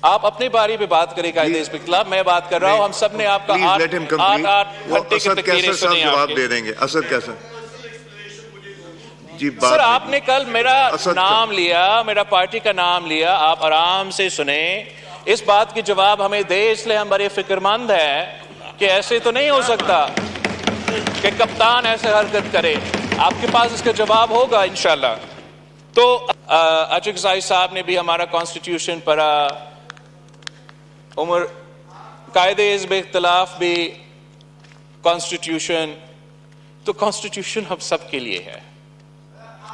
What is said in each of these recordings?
आप अपनी बारी पे बात करें कायदे इस पे खिलाफ, मैं बात कर रहा हूँ। हम सब ने आपका 8 घंटे की तकरीरें सुनी हैं। जवाब दे देंगे असद कैसर जी। सर आपने कल मेरा नाम लिया, मेरा पार्टी का नाम लिया, आप आराम से सुने। इस बात की जवाब हमें दे, इसलिए हम बड़े फिक्रमंद हैं कि ऐसे तो नहीं हो सकता कि कप्तान ऐसे हरकत करे। आपके पास इसका जवाब होगा इंशाल्लाह। तो अजक ज़ाहिर साहब ने भी हमारा कॉन्स्टिट्यूशन पढ़ा, उमर कायदे हिज़्ब इख्तिलाफ भी कॉन्स्टिट्यूशन, तो कॉन्स्टिट्यूशन हम सब के लिए है।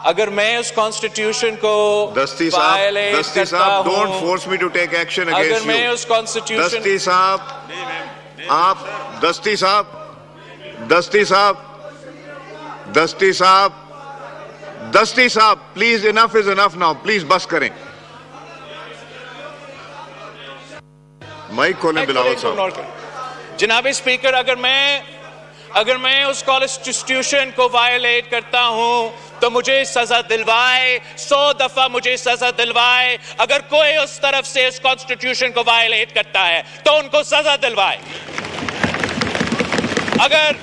अगर मैं उस कॉन्स्टिट्यूशन को वायलेट करता हूं, don't force me to take action against you. अगर मैं उस कॉन्स्टिट्यूशन, दस्ती साहब please, enough is enough now, please बस करें। माइक खोलें बिलावल साहब। जनाब स्पीकर, अगर मैं उस कॉन्स्टिट्यूशन को वायलेट करता हूं तो मुझे सजा दिलवाए, 100 दफा मुझे सजा दिलवाए। अगर कोई उस तरफ से इस कॉन्स्टिट्यूशन को वायलेट करता है तो उनको सजा दिलवाए। अगर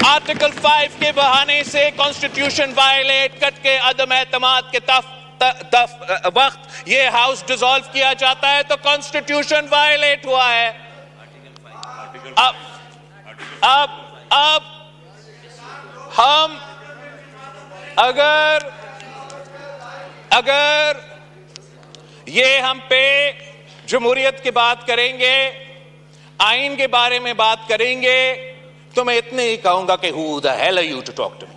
आर्टिकल 5 के बहाने से कॉन्स्टिट्यूशन वायलेट करके अदम एतमाद के वक्त ये हाउस डिसॉल्व किया जाता है तो कॉन्स्टिट्यूशन वायलेट हुआ है। अब हम अगर ये हम पे जमहूरियत की बात करेंगे, आइन के बारे में बात करेंगे, तो मैं इतने ही कहूंगा कि who the hell are you to talk to me.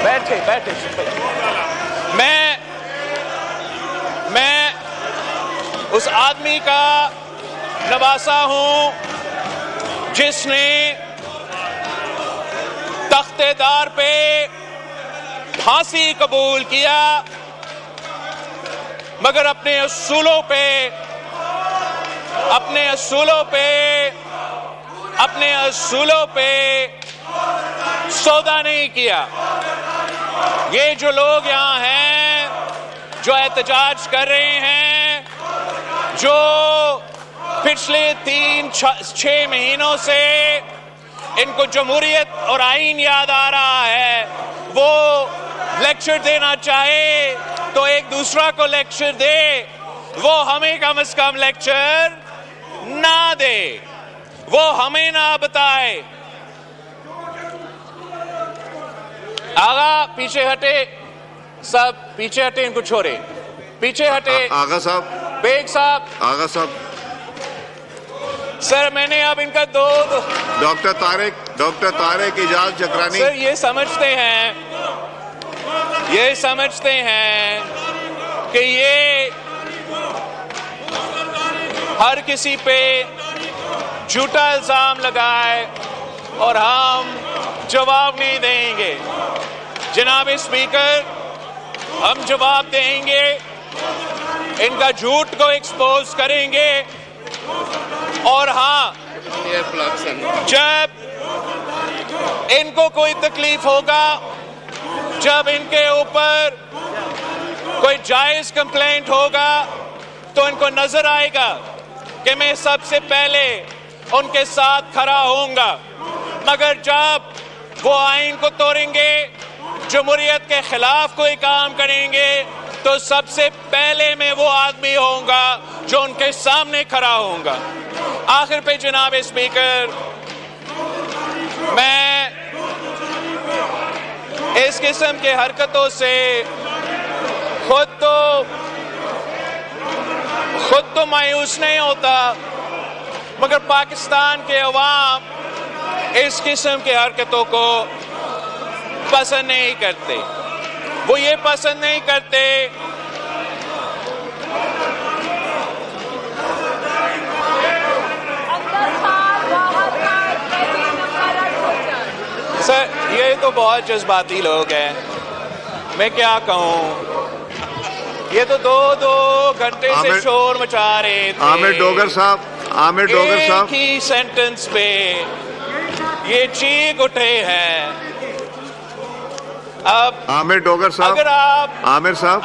बैठे मैं उस आदमी का नवासा हूं जिसने तख्तेदार पे फांसी कबूल किया, मगर अपने असूलों पे सौदा नहीं किया। ये जो लोग यहां हैं, जो एहतजाज कर रहे हैं, जो पिछले 3-6 महीनों से इनको जमहूरियत और आइन याद आ रहा है, वो लेक्चर देना चाहे तो एक दूसरा को लेक्चर दे, वो हमें कम से कम लेक्चर ना दे, वो हमें ना बताए। आगा पीछे हटे, सब पीछे हटे, इनको छोड़े, पीछे हटे। आगा साहब, बेग साहब, आगा साहब। सर मैंने अब इनका दो डॉक्टर तारिक इजाज चक्रानी। सर ये समझते हैं कि ये हर किसी पे झूठा इल्जाम लगाए और हम जवाब नहीं देंगे। जनाब स्पीकर, हम जवाब देंगे, इनका झूठ को एक्सपोज करेंगे। और हाँ, जब इनको कोई तकलीफ होगा, जब इनके ऊपर कोई जायज कंप्लेंट होगा, तो इनको नजर आएगा कि मैं सबसे पहले उनके साथ खड़ा होऊंगा। मगर जब वो आइन को तोड़ेंगे, जमहूरियत के खिलाफ कोई काम करेंगे, तो सबसे पहले मैं वो आदमी होऊंगा जो उनके सामने खड़ा होऊंगा। आखिर पे जनाब स्पीकर, मैं इस किस्म के हरकतों से खुद तो मायूस नहीं होता, मगर पाकिस्तान के अवाम इस किस्म के हरकतों को पसंद नहीं करते। वो ये पसंद नहीं करते सर, ये तो बहुत जज्बाती लोग हैं, मैं क्या कहूँ। ये तो दो घंटे से शोर मचा रहे थे। आमिर डोगर साहब, आमिर डोगर साहब, एक ही सेंटेंस पे ये चीख उठे हैं। अब आमिर डोगर साहब,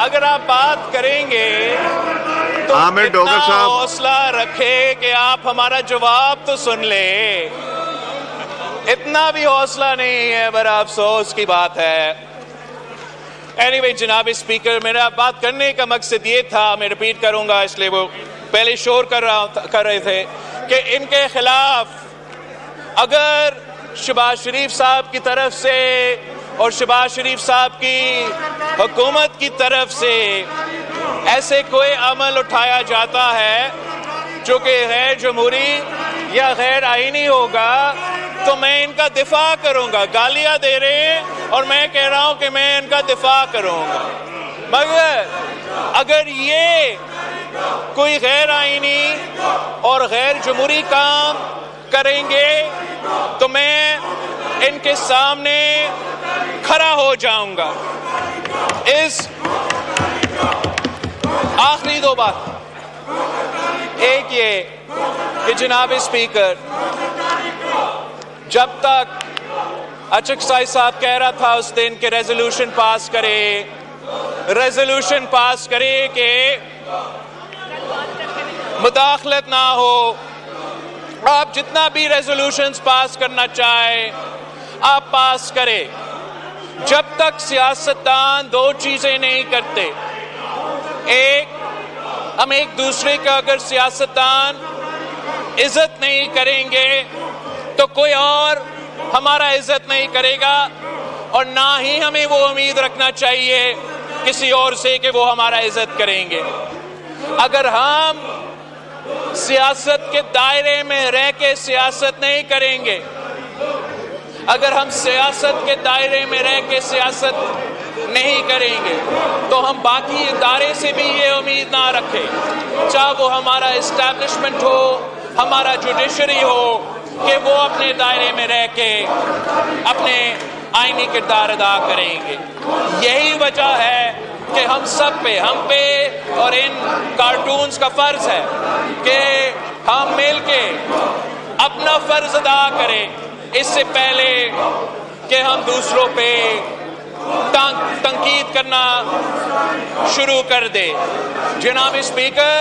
अगर आप बात करेंगे तो आमिर डोगर साहब, हौसला रखे कि आप हमारा जवाब तो सुन ले। इतना भी हौसला नहीं है, बड़ा अफसोस की बात है। एनीवे जनाब स्पीकर, मेरा बात करने का मकसद ये था, मैं रिपीट करूंगा इसलिए वो पहले शोर कर रहे थे कि इनके खिलाफ अगर शहबाज शरीफ साहब की तरफ से और शहबाज शरीफ साहब की हुकूमत की तरफ से ऐसे कोई अमल उठाया जाता है जो कि गैर जमहूरी या गैर आईनी होगा तो मैं इनका दिफा करूंगा। गालियां दे रहे हैं और मैं कह रहा हूं कि मैं इनका दिफा करूंगा। मगर अगर ये कोई गैर आईनी और गैर जमहूरी काम करेंगे तो मैं इनके सामने खड़ा हो जाऊंगा। इस आखिरी दो बात, एक ये कि जनाब स्पीकर, जब तक अचकसाई साहब कह रहा था उस दिन के रेजोल्यूशन पास करे कि मुदाखलत ना हो, आप जितना भी रेजोल्यूशंस पास करना चाहे आप पास करें। जब तक सियासतदान दो चीजें नहीं करते, एक, हम एक दूसरे का अगर सियासतदान इज्जत नहीं करेंगे तो कोई और हमारा इज्जत नहीं करेगा और ना ही हमें वो उम्मीद रखना चाहिए किसी और से कि वो हमारा इज्जत करेंगे। अगर हम सियासत के दायरे में रह के सियासत नहीं करेंगे, अगर हम सियासत के दायरे में रह के सियासत नहीं करेंगे तो हम बाकी इदारे से भी ये उम्मीद ना रखें, चाहे वो हमारा इस्टेब्लिशमेंट हो, हमारा जुडिशरी हो, कि वो अपने दायरे में रह के अपने आईनी किरदार अदा करेंगे। यही वजह है कि हम पे और इन कार्टून्स का फर्ज है कि हम मिलके अपना फर्ज अदा करें इससे पहले कि हम दूसरों पे तंकीद करना शुरू कर दे। जनाब स्पीकर,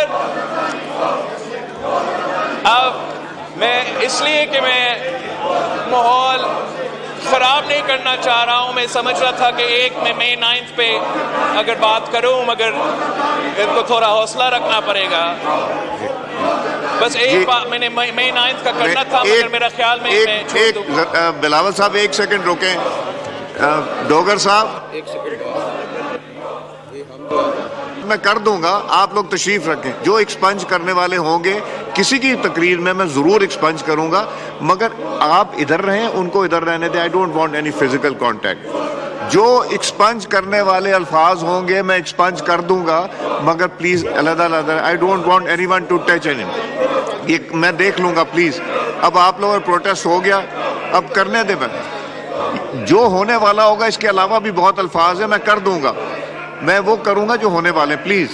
अब मैं इसलिए कि मैं माहौल खराब नहीं करना चाह रहा हूं, मैं समझ रहा था कि एक में मई 9 पे अगर बात करूं, मगर इनको थोड़ा हौसला रखना पड़ेगा। बस एक बात मैंने मई 9 का करना था, मगर मेरा ख्याल में मैं छोड़ दूं। बिलावल साहब एक सेकंड रुकें। डोगर साहब, एक सेकंड, मैं कर दूंगा, आप लोग तशरीफ रखें। जो एक्सपंज करने वाले होंगे किसी की तकरीर में मैं जरूर एक्सपंज करूंगा, मगर आप इधर रहें, उनको इधर रहने दें। आई don't want any physical contact. जो एक्सपंज करने वाले अल्फाज होंगे मैं एक्सपंज कर दूंगा, मगर प्लीज अलग-अलग, I don't want anyone to touch any. ये मैं देख लूंगा प्लीज। अब आप लोगों का प्रोटेस्ट हो गया, अब करने दे। मैं जो होने वाला होगा इसके अलावा भी बहुत अल्फाज है, मैं कर दूंगा, मैं वो करूंगा जो होने वाले। प्लीज